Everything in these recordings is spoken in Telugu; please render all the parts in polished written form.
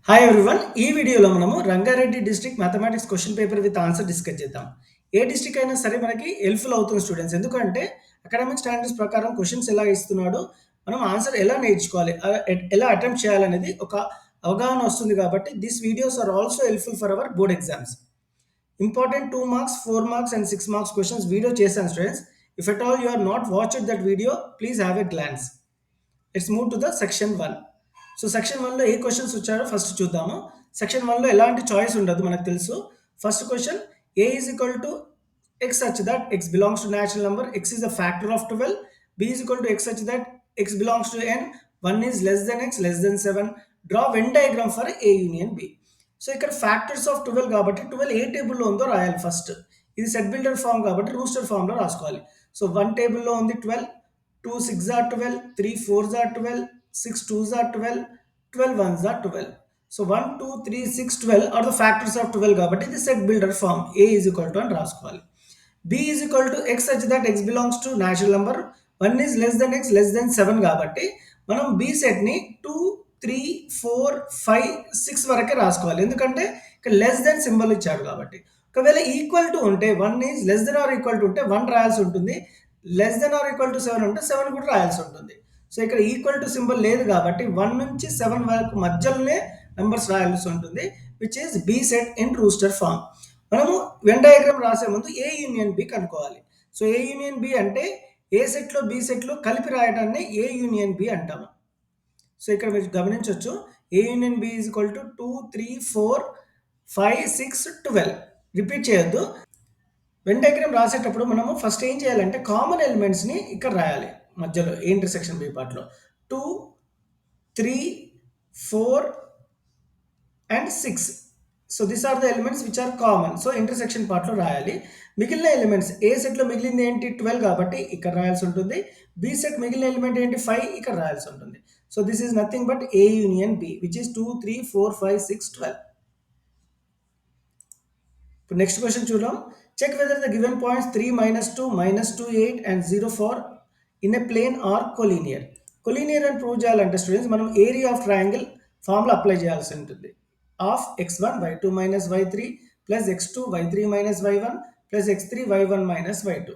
Hi everyone. ఈ వీడియోలో మనము Rangareddy district mathematics question paper with answer discuss చేద్దాం. ఏ డిస్ట్రిక్ట్ అయినా సరే మనకి హెల్ప్‌ఫుల్ అవుతుంది స్టూడెంట్స్. ఎందుకంటే అకాడమిక్ స్టాండర్డ్స్ ప్రకారం క్వెషన్స్ ఎలా ఇస్తున్నాడు, మనం ఆన్సర్ ఎలా నేర్చుకోవాలి, ఎలా అటెంప్ట్ చేయాలనేది ఒక అవగాహన వస్తుంది కాబట్టి these videos are also helpful for our board exams. Important 2 marks, 4 marks and 6 marks questions video చేశాను students. If at all you are not watched that video, please have a glance. Let's move to the section 1. So section 1లో ఏ క్వెషన్స్ వచ్చారో ఫస్ట్ చూద్దాము. సెక్షన్ 1లో ఎలాంటి చాయిస్ ఉండదు మనకు తెలుసు. First question, a is equal to x such that x belongs to natural number, x is a factor of 12, b is equal to x such that x belongs to n, 1 is less than x less than 7, draw Venn diagram for a union b. So ఇక్కడ ఫ్యాక్టర్స్ ఆఫ్ 12 కాబట్టి 12 ఏ టేబుల్లో ఉందో రాయాలి ఫస్ట్. ఇది సెట్ బిల్డర్ ఫామ్ కాబట్టి రూస్టర్ ఫామ్లో రాసుకోవాలి. సో 1 టేబుల్లో ఉంది 12, 2 6 are 12, 3 4 are 12, 6 2s are 12, 12 1s are 12. So 1 2 3 6 12 are the factors of 12 కాబట్టి ఇది set builder form. a is equal to అని రాసుకోవాలి. b is equal to x such that x belongs to natural number, 1 is less than x less than 7 కాబట్టి మనం b సెట్ని 2 3 4 5 6 వరకే రాసుకోవాలి. ఎందుకంటే ఇక్కడ లెస్ దెన్ సింబల్ ఇచ్చాడు కాబట్టి. ఒకవేళ ఈక్వల్ టు ఉంటే 1 is less than or equal to ఉంటే 1 రాయాల్సి ఉంటుంది. Less than or equal to 7 ఉంటే 7 కూడా రాయాల్సి ఉంటుంది. సో ఇక్కడ ఈక్వల్ టు సింబల్ లేదు కాబట్టి 1 నుంచి 7 వరకు మధ్యలోనే నెంబర్స్ రాయాల్సి ఉంటుంది, which is B set in roster form. మనము వెన్ డయాగ్రామ్ రాసే ముందు ఏ యూనియన్ బి కనుక్కోవాలి. సో ఏ యూనియన్ బి అంటే ఏ సెట్లో బి సెట్లో కలిపి రాయడాన్ని ఏ యూనియన్ బి అంటాము. సో ఇక్కడ మీరు గమనించవచ్చు, A union B is equal to 2 3 4 5 6 12. Repeat చేయొద్దు. వెన్ డయాగ్రామ్ రాసేటప్పుడు మనము ఫస్ట్ ఏం చేయాలంటే కామన్ ఎలిమెంట్స్ని ఇక్కడ రాయాలి మధ్యలో ఏ ఇంటర్సెక్షన్ బి పార్ట్లో. 2 3 4 and 6. So this are the elements which are common. So intersection పార్ట్లో రాయాలి. మిగిలిన ఎలిమెంట్స్ ఏ సెట్లో మిగిలింది ఏంటి 12 కాబట్టి ఇక్కడ రాయాల్సి ఉంటుంది. బి సెట్ మిగిలిన ఎలిమెంట్ ఏంటి 5, ఇక్కడ రాయాల్సి ఉంటుంది. So this is nothing but A union B, which is 2 3 4 5 6 12. ఇప్పుడు నెక్స్ట్ క్వశ్చన్ చూద్దాం. Check whether the given points 3 -2 -2 8 and 0 4 in a plane are collinear. Collinear అని ప్రూవ్ చేయాలంటే స్టూడెంట్స్ మనం area of triangle formula apply చేయాల్సి ఉంటుంది. Of x1 y2 minus y3 plus x2 y3 minus y1 plus x3 y1 minus y2.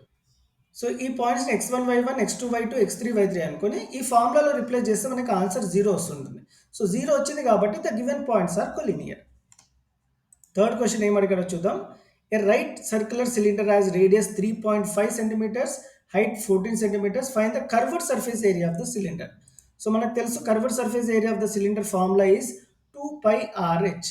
So ఈ పాయింట్స్ని x1 y1 x2 y2 x3 y3 అనుకొని ఈ ఫార్ములాలో రిప్లేస్ చేస్తే మనకి ఆన్సర్ 0 వస్తుంటుంది. సో 0 వచ్చింది కాబట్టి the given points are collinear. Third question ఏం అడిగారో చూద్దాం. A right circular cylinder has radius 3.5 centimetres, height 14 centimetres, find the curved surface area of the cylinder. So మనకు తెలుసు curved surface area of the cylinder formula is 2πRh.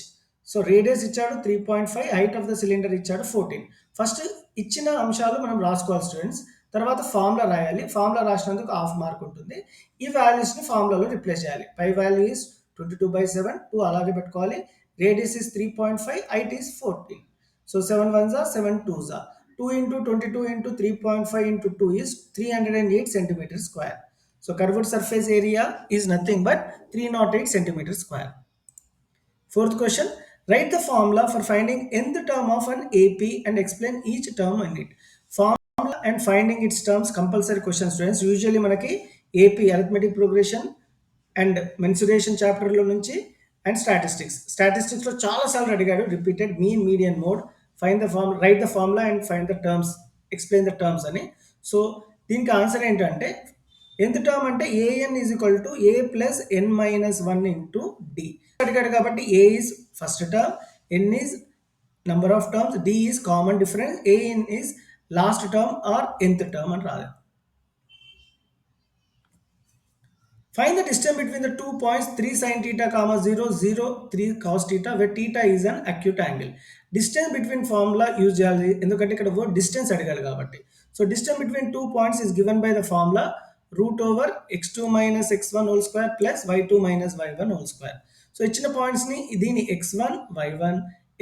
So radius ఇచ్చాడు 3.5, హైట్ ఆఫ్ ద సిలిండర్ ఇచ్చాడు 14. ఫస్ట్ ఇచ్చిన అంశాలు మనం రాసుకోవాలి స్టూడెంట్స్, తర్వాత ఫార్ములా రాయాలి. ఫార్ములా రాసినందుకు హాఫ్ మార్క్ ఉంటుంది. ఈ వాల్యూస్ని ఫార్ములాలో రిప్లేస్ చేయాలి. పై వాల్యూ ఈస్ 22/7, 2 అలాగే పెట్టుకోవాలి. Radius is 3.5, height is 14. So 7 1s are 7 2s are. 2 into 22 into 3.5 into 2 is 308 centimeters square. So curved surface area is nothing but 308 centimeters square. Fourth question, write the formula for finding nth term of an AP and explain each term in it. Formula and finding its terms compulsory question students. Usually మనకి AP arithmetic progression and mensuration చాప్టర్లో నుంచి అండ్ స్టాటిస్టిక్స్లో చాలాసార్లు అడిగాడు repeated mean median mode, find the form, write the formula and find the terms, explain the terms అని. సో దీనికి ఆన్సర్ ఏంటంటే ఎంత టర్మ్ అంటే a n is equal to a plus n minus 1 into d అడిగాడు కాబట్టి a is first term, n is number of terms, d is common difference, a n is last term or nth term అని రాదు. Find the distance between the 2 points 3 sin theta, 0 0 3 cos theta, where theta is an acute angle. Distance between formula use చేయాలి ఎందుకంటే ఇక్కడ వర్డ్ డిస్టెన్స్ అడిగాడు కాబట్టి. So distance between 2 points is given by the formula root over x2 minus x1 whole square plus y2 minus y1 whole square. So ఇచ్చిన పాయింట్స్ని దీని x1 y1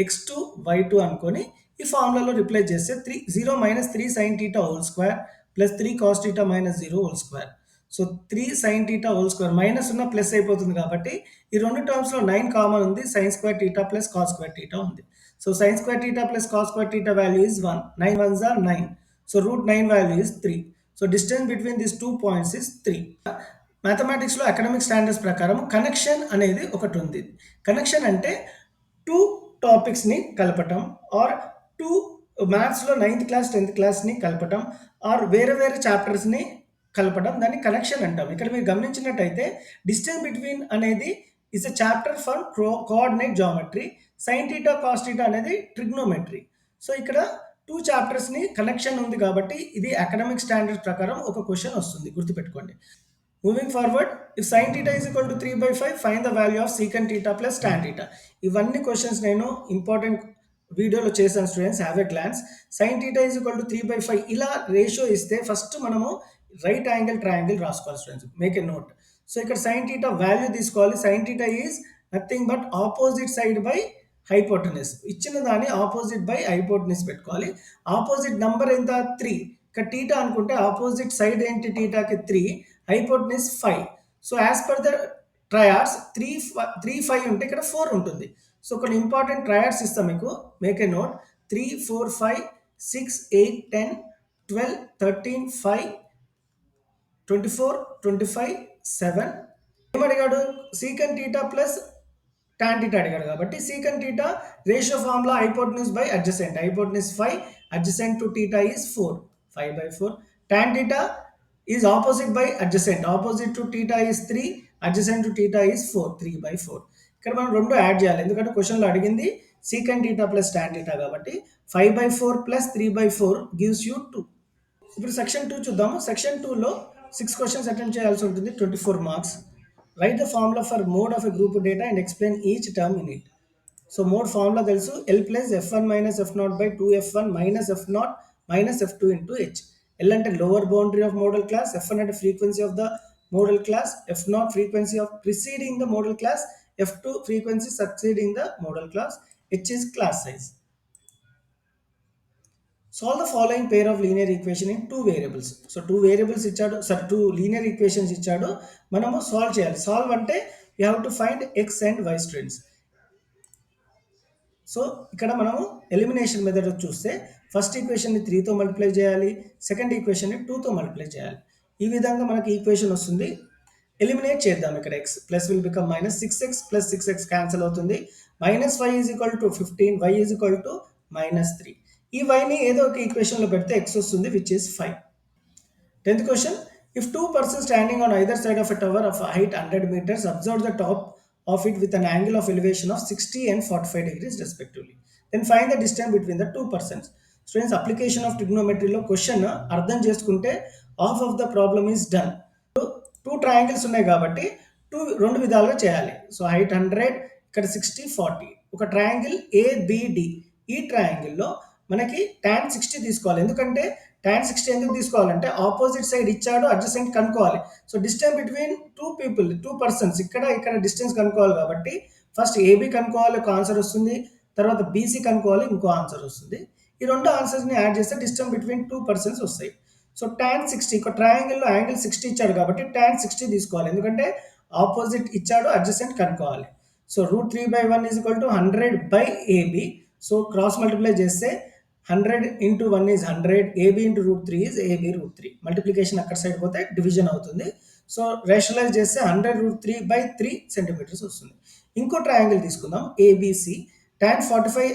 x2 y2 అనుకొని ఈ ఫార్ములాలో రిప్లేస్ చేస్తే 0 minus 3 sin theta whole square plus 3 cos theta minus 0 whole square. So 3 sin theta whole square minus ఉన్న ప్లస్ అయిపోతుంది కాబట్టి ఈ రెండు టర్మ్స్లో 9 కామన్ ఉంది. sin square theta plus cos square theta ఉంది. So sin square theta plus cos square theta value is 1. 9 1s are 9. So root 9 value is 3. So distance between these 2 points is 3. మ్యాథమెటిక్స్‌లో academic standards ప్రకారం కనెక్షన్ అనేది ఒకటుంది. కనెక్షన్ అంటే 2 టాపిక్స్‌ని కలపటం ఆర్ 2 మ్యాథ్స్‌లో 9థ్ క్లాస్, 10థ్ క్లాస్‌ని కలపటం ఆర్ వేరే వేరే చాప్టర్స్‌ని కలపడం దాన్ని కనెక్షన్ అంటాం. ఇక్కడ మీరు గమనించినట్టయితే డిస్టెన్స్ బిట్వీన్ అనేది is a chapter for coordinate geometry. Sine theta, cos theta అనేది ట్రిగ్నోమెట్రీ. సో, ఇక్కడ 2 చాప్టర్స్‌ని కనెక్షన్ ఉంది కాబట్టి ఇది అకాడమిక్ స్టాండర్డ్స్ ప్రకారం ఒక క్వెషన్ వస్తుంది. గుర్తుపెట్టుకోండి. Moving forward, if sin theta is equal to 3/5 find the value of secant theta plus tan theta. ఇవన్నీ క్వెషన్స్ నేను ఇంపార్టెంట్ వీడియోలో చేశాను students. Have a glance. Sin theta is equal to 3/5 ఇలా రేషియో ఇస్తే ఫస్ట్ మనము రైట్ యాంగిల్ ట్రయాంగిల్ రాసుకోవాలి students. Make a note. So, ఇక్కడ సైన్ థీటా వాల్యూ తీసుకోవాలి. Sin theta is nothing but opposite side by hypotenuse. ఇచ్చిన దాన్ని ఆపోజిట్ బై హైపోటెనస్ పెట్టుకోవాలి. ఆపోజిట్ నంబర్ ఎంత? 3. ఇక్కడ థీటా అనుకుంటే ఆపోజిట్ సైడ్ ఏంటి థీటాకి? 3, hypotenuse 5. So, as per the triads 3, 5 ఉంటే ఇక్కడ 4 ఉంటుంది. సో, కొన్ని ఇంపార్టెంట్ ట్రయాడ్స్ ఇస్తాం మీకు. Make a note. 3, 4, 5, 6, 8, 10, 12, 13, 5, 24, 25, 7. ఏమడిగాడు? Secant theta plus tan theta అడిగాడు కాబట్టి secant theta ratio formula hypotenuse by adjacent. Hypotenuse 5, adjacent to theta is 4, 5/4. Tan theta is opposite by adjacent. Opposite to theta is 3, adjacent to theta is 4, 3/4. ఇక్కడ మనం రెండు యాడ్ చేయాలి ఎందుకంటే క్వశ్చన్లో అడిగింది సీకన్ థీటా ప్లస్ టాన్ థీటా కాబట్టి 5/4 ప్లస్ 3/4 గివ్స్ యూ 2. ఇప్పుడు సెక్షన్ 2 చూద్దాము. సెక్షన్ 2లో 6 క్వశ్చన్స్ అటెంప్ట్ చేయాల్సి ఉంటుంది, 24 marks. Right the formula for mode of a group data and explain each term in it. So, mode formula తెలుసు. L plus F1 minus F0 by 2F1 minus F0 minus F2 into H. L అంటే lower boundary of modal class, F1 అంటే frequency of the modal class, F0 frequency of preceding the modal class, F2 frequency succeeding the modal class, H is class size. Solve the following pair of linear equation in 2 variables. So, 2 variables ఇచ్చాడు, సార్ 2 linear equations ఇచ్చాడు, మనము సాల్వ్ చేయాలి. సాల్వ్ అంటే you have to find x and y students. So, ఇక్కడ మనము ఎలిమినేషన్ మెథడ్ చూస్తే ఫస్ట్ ఈక్వేషన్ని 3తో మల్టిప్లై చేయాలి, సెకండ్ ఈక్వేషన్ని 2తో మల్టిప్లై చేయాలి. ఈ విధంగా మనకి ఈక్వేషన్ వస్తుంది. ఎలిమినేట్ చేద్దాం. ఇక్కడ x plus will become minus 6x plus 6x cancel అవుతుంది. Minus 5 is equal to 15, y is equal to -3. ఈ వైని ఏదో ఒక ఈక్వేషన్లో పెడితే x వస్తుంది which is 5. 10th question. If two persons standing on either side of a tower of height 100 meters observe the top of it with an angle of elevation of 60 and 45 degrees respectively, then find the distance between the two persons. Students, application of trigonometry lo question అర్థం చేసుకుంటే half of the problem is done. 2 triangles ఉన్నాయి కాబట్టి రెండు విధాలుగా చేయాలి. సో, హైట్ 100, ఇక్కడ 60, 40. ఒక ట్రయాంగిల్ ABD. ఈ ట్రయాంగిల్లో మనకి tan 60 తీసుకోవాలి. ఎందుకంటే tan 60 ఎందుకు తీసుకోవాలంటే ఆపోజిట్ సైడ్ ఇచ్చాడు, అడ్జసెంట్ కనుక్కోవాలి. సో, డిస్టెన్స్ బిట్వీన్ 2 పర్సన్స్ ఇక్కడ డిస్టెన్స్ కనుక్కోవాలి కాబట్టి ఫస్ట్ AB కనుక్కోవాలి, ఒక ఆన్సర్ వస్తుంది. తర్వాత BC కనుక్కోవాలి, ఇంకో ఆన్సర్ వస్తుంది. ఈ రెండు ఆన్సర్స్ని యాడ్ చేస్తే డిస్టెన్స్ బిట్వీన్ 2 పర్సన్స్ వస్తాయి. సో, tan 60 ఒక ట్రయాంగిల్లో యాంగిల్ 60 ఇచ్చాడు కాబట్టి tan 60 తీసుకోవాలి. ఎందుకంటే ఆపోజిట్ ఇచ్చాడు, అడ్జసెంట్ కనుక్కోవాలి. So, √3/1 is equal to 100/AB. So, cross multiply చేస్తే 100 into 1 is 100, AB into √3 is AB √3. Multiplication అక్కడ సైడ్ పోతే డివిజన్ అవుతుంది. సో, రేషనలైజ్ చేస్తే 100√3/3 సెంటీమీటర్స్ వస్తుంది. ఇంకో ట్రయాంగిల్ తీసుకుందాం ABC. tan 45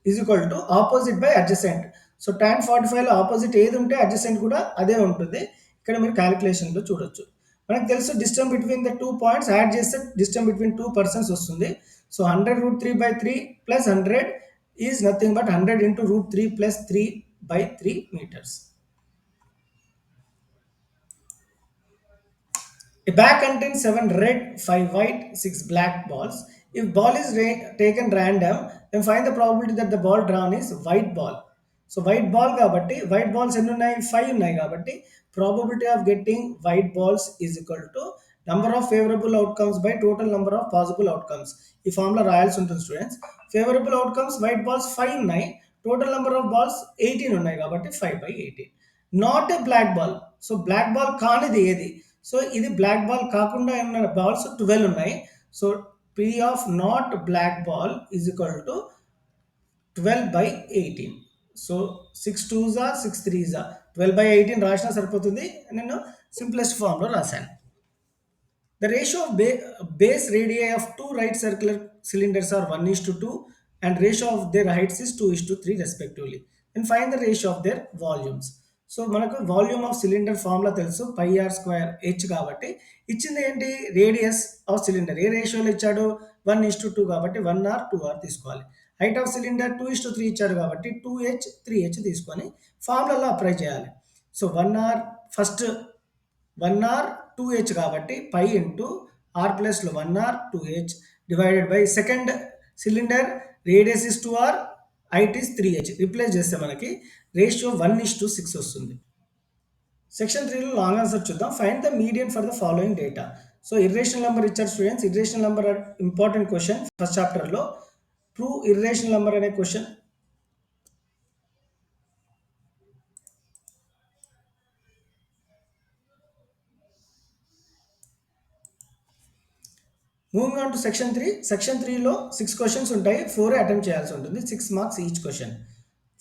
is equal to opposite by adjacent. So, tan 45లో ఆపోజిట్ ఏది ఉంటే అడ్జసెంట్ కూడా అదే ఉంటుంది. ఇక్కడ మీరు క్యాలిక్యులేషన్లో చూడొచ్చు. మనకు తెలుసు distance between the 2 points add చేస్తే డిస్టెన్స్ బిట్వీన్ 2 పర్సన్స్ వస్తుంది. So, 100√3/3 plus 100 is nothing but 100 into √3 plus 3/3 meters. A bag contains 7 red, 5 white, 6 black balls. If ball is taken random, then find the probability that the ball drawn is white ball. So, white ball కాబట్టి white balls ఎన్ని ఉన్నాయి? 5 ఉన్నాయి కాబట్టి probability of getting white balls is equal to number of favorable outcomes by total number of possible outcomes. ఈ ఫార్ములా రాయాల్సి ఉంటుంది students. Favourable outcomes white balls 5 ఉన్నాయి, టోటల్ నెంబర్ ఆఫ్ బాల్స్ 18 ఉన్నాయి కాబట్టి 5/18. Not a black ball. So, black ball కానిది ఏది? సో, ఇది బ్లాక్ బాల్ కాకుండా ఉన్న బాల్స్ 12 ఉన్నాయి. So, P of not black ball is equal to 12/18. So, 6 2s 6 3s 12/18 రాసినా సరిపోతుంది. నేను సింప్లెస్ట్ ఫామ్లో రాశాను. The ratio of base radii of two right circular cylinders are 1 is to 2 and ratio of their heights is 2 is to 3 respectively. Then find the ratio of their volumes. So మనకు వాల్యూమ్ ఆఫ్ సిలిండర్ ఫార్ములా తెలుసు పై ఆర్ స్క్వేర్ హెచ్ కాబట్టి ఇచ్చింది ఏంటి రేడియస్ ఆఫ్ సిలిండర్ ఏ రేషియోలో ఇచ్చాడు 1:2 కాబట్టి 1 ఆర్ 2 ఆర్ తీసుకోవాలి. హైట్ ఆఫ్ సిలిండర్ 2:3 ఇచ్చాడు కాబట్టి 2h 3h తీసుకొని ఫార్ములాలో అప్లై చేయాలి. So 1 r first 1 r 2h కాబట్టి పై ఇంటూ ఆర్ ప్లస్లో 1 r 2h divided by second cylinder radius is 2r height is 3h replace చేస్తే మనకి రేషియో 1:6 వస్తుంది. సెక్షన్ 3లో లాంగ్ ఆన్సర్ చూద్దాం. Find the median for the following data. So irrational number ఇచ్చారు students. Irrational number important question first చాప్టర్లో. ప్రూవ్ ఇర్రేషనల్ నెంబర్ అనే question. Moving on to section 3. Section 3లో 6 క్వశ్చన్స్ ఉంటాయి. 4 అటెంప్ట్ చేయాల్సి ఉంటుంది. 6 marks each question.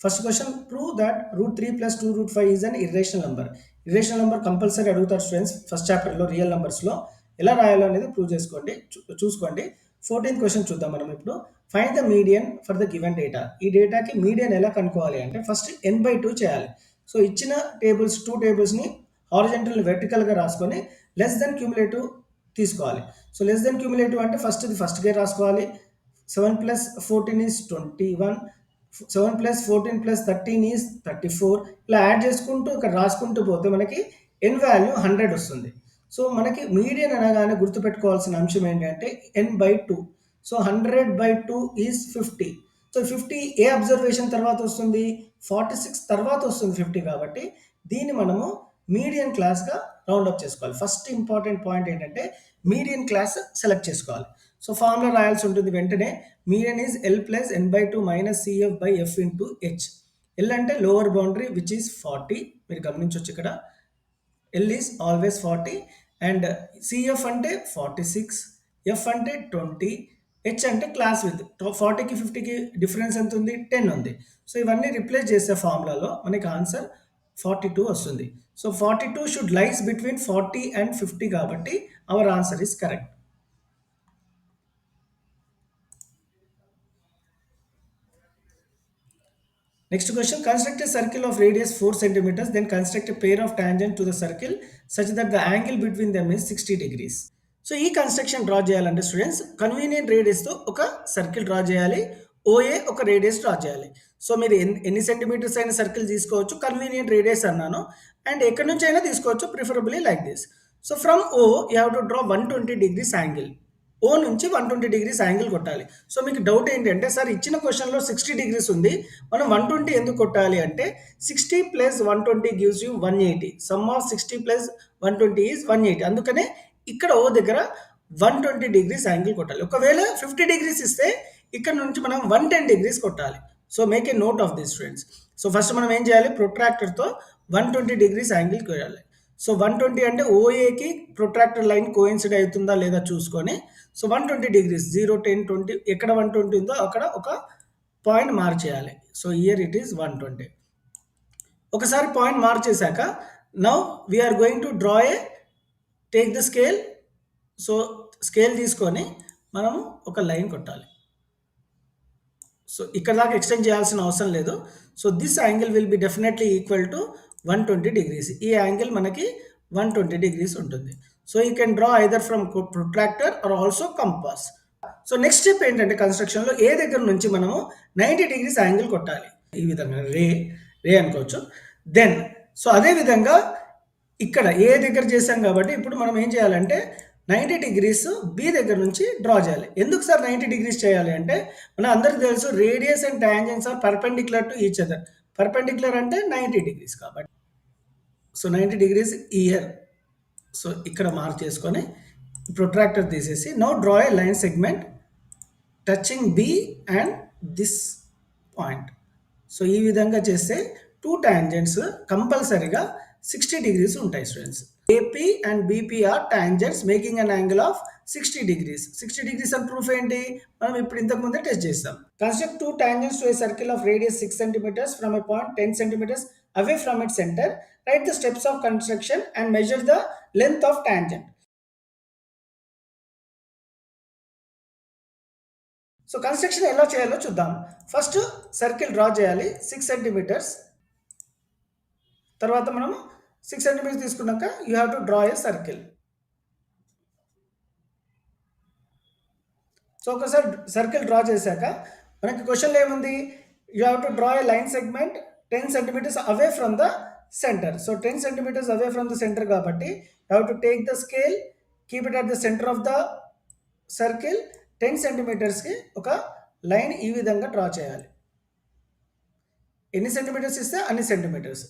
First question prove that √3 + 2√5 is an irrational number. Irrational number compulsory అడుగుతారు స్టూడెంట్స్ ఫస్ట్ చాప్టర్లో రియల్ నెంబర్స్లో. ఎలా రాయాలో అనేది ప్రూవ్ చేసుకోండి, చూసుకోండి. 14th క్వశ్చన్ చూద్దాం మనం ఇప్పుడు. Find the median for the given data. ఈ డేటాకి మీడియన్ ఎలా కనుక్కోవాలి అంటే ఫస్ట్ n/2 చేయాలి. సో ఇచ్చిన టేబుల్స్ 2 టేబుల్స్ని హారిజంటల్ వెర్టికల్గా రాసుకొని లెస్ దెన్ క్యూములేటివ్ తీసుకోవాలి. సో లెస్ దెన్ క్యూములేటివ్ అంటే ఫస్ట్గా రాసుకోవాలి. 7 + 14 ఈజ్ 21, 7 + 14 + 13 ఈజ్ 34. ఇలా యాడ్ చేసుకుంటూ ఇక్కడ రాసుకుంటూ పోతే మనకి n వాల్యూ 100 వస్తుంది. సో మనకి మీడియన్ అనగానే గుర్తుపెట్టుకోవాల్సిన అంశం ఏంటంటే n/2. So 100/2 is 50. So 50 A observation తర్వాత వస్తుంది? 46 తర్వాత వస్తుంది 50 కాబట్టి దీన్ని మనము మీడియన్ క్లాస్గా రౌండప్ చేసుకోవాలి. ఫస్ట్ ఇంపార్టెంట్ పాయింట్ ఏంటంటే మీడియన్ క్లాస్ సెలెక్ట్ చేసుకోవాలి. సో ఫార్ములా రాయాల్సి ఉంటుంది వెంటనే. Median is L + n/2 - CF/F × H. L అంటే లోవర్ బౌండరీ విచ్ ఈజ్ 40. మీరు గమనించవచ్చు ఇక్కడ L is always 40 and CF అంటే 46, F అంటే 20, H అంటే క్లాస్ విత్. 40కి 50కి డిఫరెన్స్ ఎంత ఉంది? 10 ఉంది. సో ఇవన్నీ రిప్లేస్ చేసే ఫార్ములాలో మనకి ఆన్సర్ 42 వస్తుంది. So 42 should lies between 40 and 50 కాబట్టి our answer is correct. Next question, construct a circle of radius 4 centimeters, then construct a pair of tangent to the circle such that the angle between them is 60 degrees. So ఈ కన్స్ట్రక్షన్ డ్రా చేయాలంటే స్టూడెంట్స్ కన్వీనియంట్ రేడియస్తో ఒక సర్కిల్ డ్రా చేయాలి. ఓఏ ఒక రేడియస్ డ్రా చేయాలి. సో మీరు ఎన్ని సెంటీమీటర్స్ అయినా సర్కిల్ తీసుకోవచ్చు, కన్వీనియంట్ రేడియస్ అన్నాను. అండ్ ఎక్కడి నుంచి అయినా తీసుకోవచ్చు, preferably like this. So from O you have to draw 120 degrees angle. O నుంచి 120 degrees యాంగిల్ కొట్టాలి. సో మీకు డౌట్ ఏంటంటే సార్ ఇచ్చిన క్వశ్చన్లో 60 degrees ఉంది, మనం 120 ఎందుకు కొట్టాలి అంటే 60 + 120 gives you 180. Some of 60 + 120 is 180. అందుకనే ఇక్కడ ఓ దగ్గర 120 degrees యాంగిల్ కొట్టాలి. ఒకవేళ 50 degrees ఇస్తే ఇక్కడ నుంచి మనం 110 degrees కొట్టాలి. So make a note of this students. So first మనం ఏం చేయాలి? ప్రొట్రాక్టర్తో 120 degrees యాంగిల్ కొయ్యాలి. సో 120 అంటే ఓఏకి ప్రొట్రాక్టర్ లైన్ కోయిన్సిడ్ అవుతుందా లేదా చూసుకొని, సో 120 degrees 0, 10, 20 ఎక్కడ 120 ఉందో అక్కడ ఒక పాయింట్ మార్చేయాలి. So here it is 120. ఒకసారి పాయింట్ మార్చేశాక now we're going to draw a take the scale. So scale తీసుకొని మనము ఒక లైన్ కొట్టాలి. సో ఇక్కడ దాకా ఎక్స్టెండ్ చేయాల్సిన అవసరం లేదు. So this angle will be definitely equal to 120 degrees. ఈ యాంగిల్ మనకి 120 degrees ఉంటుంది. So you can draw either from protractor or also compass. So next step ఏంటంటే కన్స్ట్రక్షన్లో ఏ దగ్గర నుంచి మనము 90 degrees యాంగిల్ కొట్టాలి. ఈ విధంగా రే అనుకోవచ్చు. దెన్ సో అదే విధంగా ఇక్కడ ఏ దగ్గర చేసాం కాబట్టి ఇప్పుడు మనం ఏం చేయాలంటే 90 degrees బి దగ్గర నుంచి డ్రా చేయాలి. ఎందుకు సార్ 90 degrees చేయాలి అంటే మన అందరికి తెలుసు radius and tangents are perpendicular to each other. Perpendicular అంటే 90 degrees కాబట్టి సో 90 degrees ఇయర్. సో ఇక్కడ మార్క్ చేసుకొని ప్రొట్రాక్టర్ తీసేసి now draw a line segment touching B and this point. So ఈ విధంగా చేస్తే 2 టాంజెంట్స్ కంపల్సరీగా 60 degrees ఉంటాయి students. AP and BP are tangents making an angle of 60 degrees. 60 degrees అని ప్రూఫ్ ఏంటి? మనం ఇప్పుడు ఇంతకు ముందే టెస్ట్ చేస్తాం. Construct 2 tangents to a circle of radius 6 centimeters from a point 10 centimeters away from its center. Write the steps of construction and measure the length of tangent. So construction ఎలా చేయాలో చూద్దాం. ఫస్ట్ సర్కిల్ డ్రా చేయాలి 6 సెంటీమీటర్స్. తర్వాత మనము 6 సెంటీమీటర్స్ తీసుకున్నాక you have to draw a circle. So ఒకసారి సర్కిల్ డ్రా చేశాక మనకి క్వశ్చన్లో ఏముంది, you have to draw a line segment 10 centimetres away from the centre. So 10 centimetres away from the centre కాబట్టి you have to take the scale, keep it at the centre of the circle. 10 సెంటీమీటర్స్కి ఒక లైన్ ఈ విధంగా డ్రా చేయాలి. ఎన్ని సెంటీమీటర్స్ ఇస్తే అన్ని సెంటీమీటర్స్.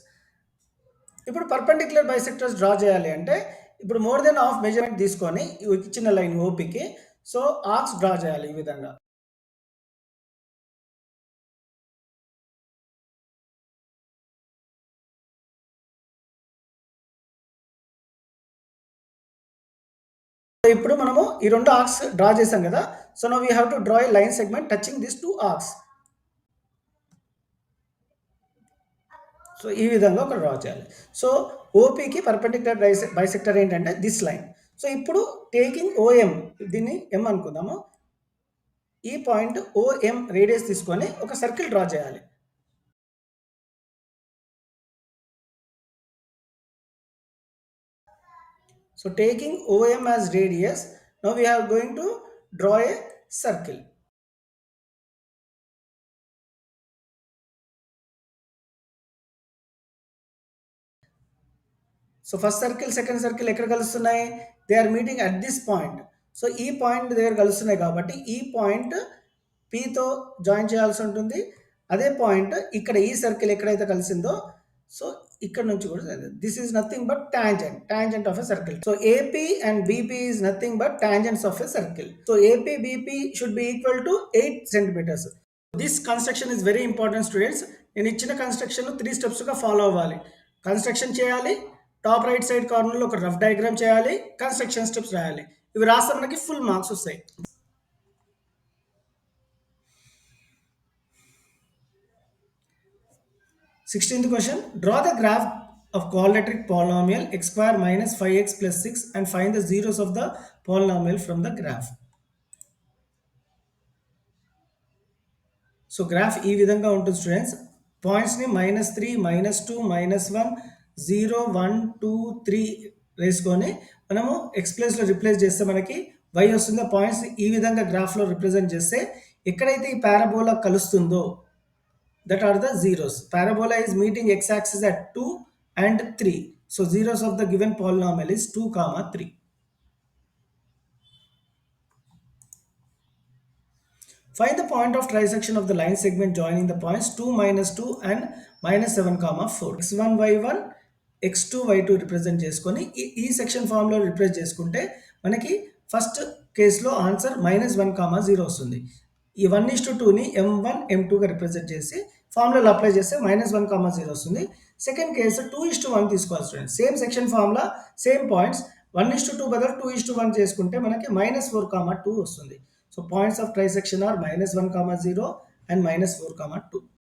ఇప్పుడు పర్పెండిక్యులర్ బైసెక్టర్స్ డ్రా చేయాలి అంటే ఇప్పుడు మోర్ దెన్ హాఫ్ మెజర్మెంట్ తీసుకొని ఇచ్చిన లైన్ ఓపికి సో ఆర్క్స్ డ్రా చేయాలి ఈ విధంగా. ఇప్పుడు మనము ఈ రెండు ఆర్క్స్ డ్రా చేసాం కదా. So now we have to draw a line segment touching this 2 arcs. So ఈ విధంగా ఒక డ్రా చేయాలి. సో ఓపీకి పర్పెండిక్యులర్ బైసెక్టర్ ఏంటంటే దిస్ లైన్. సో ఇప్పుడు టేకింగ్ ఓఎం, దీన్ని ఎం అనుకుందాము. ఈ పాయింట్ ఓఎం రేడియస్ తీసుకొని ఒక సర్కిల్ డ్రా చేయాలి. So taking OM as radius, now we are going to draw a circle. So first circle, second circle ఎక్కడ కలుస్తున్నాయి? They are meeting at this point. So ఈ పాయింట్ దగ్గర కలుస్తున్నాయి కాబట్టి ఈ పాయింట్ Pతో జాయిన్ చేయాల్సి ఉంటుంది. అదే పాయింట్ ఇక్కడ ఈ సర్కిల్ ఎక్కడైతే కలిసిందో సో ఇక్కడ నుంచి కూడా this is nothing but tangent of a circle. So AP and BP is nothing but tangents of a circle. So AP BP should be equal to 8 centimetres. This construction is very important students. నేను ఇచ్చిన కన్స్ట్రక్షన్ 3 స్టెప్స్గా ఫాలో అవ్వాలి. కన్స్ట్రక్షన్ చేయాలి, టాప్ రైట్ సైడ్ కార్నర్లో ఒక రఫ్ డయాగ్రామ్ చేయాలి, కన్స్ట్రక్షన్ స్టెప్స్ రాయాలి. ఇవి రాస్తే మనకి ఫుల్ మార్క్స్ వస్తాయి. 16th question, draw the graph of quadratic polynomial x square minus 5x plus 6 and find the zeros of the polynomial from the graph. So graph ఈ విధంగా ఉంటుంది స్టూడెంట్స్. పాయింట్స్ని -3, -2, -1, 0, 1, 2, 3 వేసుకొని మనము ఎక్స్ ప్లేస్లో రిప్లేస్ చేస్తే మనకి y వస్తుంది. ఆ పాయింట్స్ ఈ విధంగా గ్రాఫ్లో రిప్రజెంట్ చేస్తే ఎక్కడైతే ఈ parabola కలుస్తుందో that are the zeros. Parabola is meeting x-axis at 2 and 3. So zeros of the given polynomial is 2, 3. Find the point of trisection of the line segment joining the points 2, -2 and -7, 4. x1, y1, x2, y2 represent చేసుకొని ఈ సెక్షన్ ఫామ్లో రిప్రజెంట్ చేసుకుంటే మనకి ఫస్ట్ కేసులో ఆన్సర్ -1, 0 వస్తుంది. ఈ 1:2ని m1, m2గా రిప్రజెంట్ చేసి ఫార్ములాలో అప్లై చేస్తే -1, 0 వస్తుంది. సెకండ్ కేసు 2:1 తీసుకోవాలి student. Same section formula, same points. 1:2 బదులు 2:1 చేసుకుంటే మనకి -4, 2 వస్తుంది. So points of trisection or -1, 0 and -4, 2.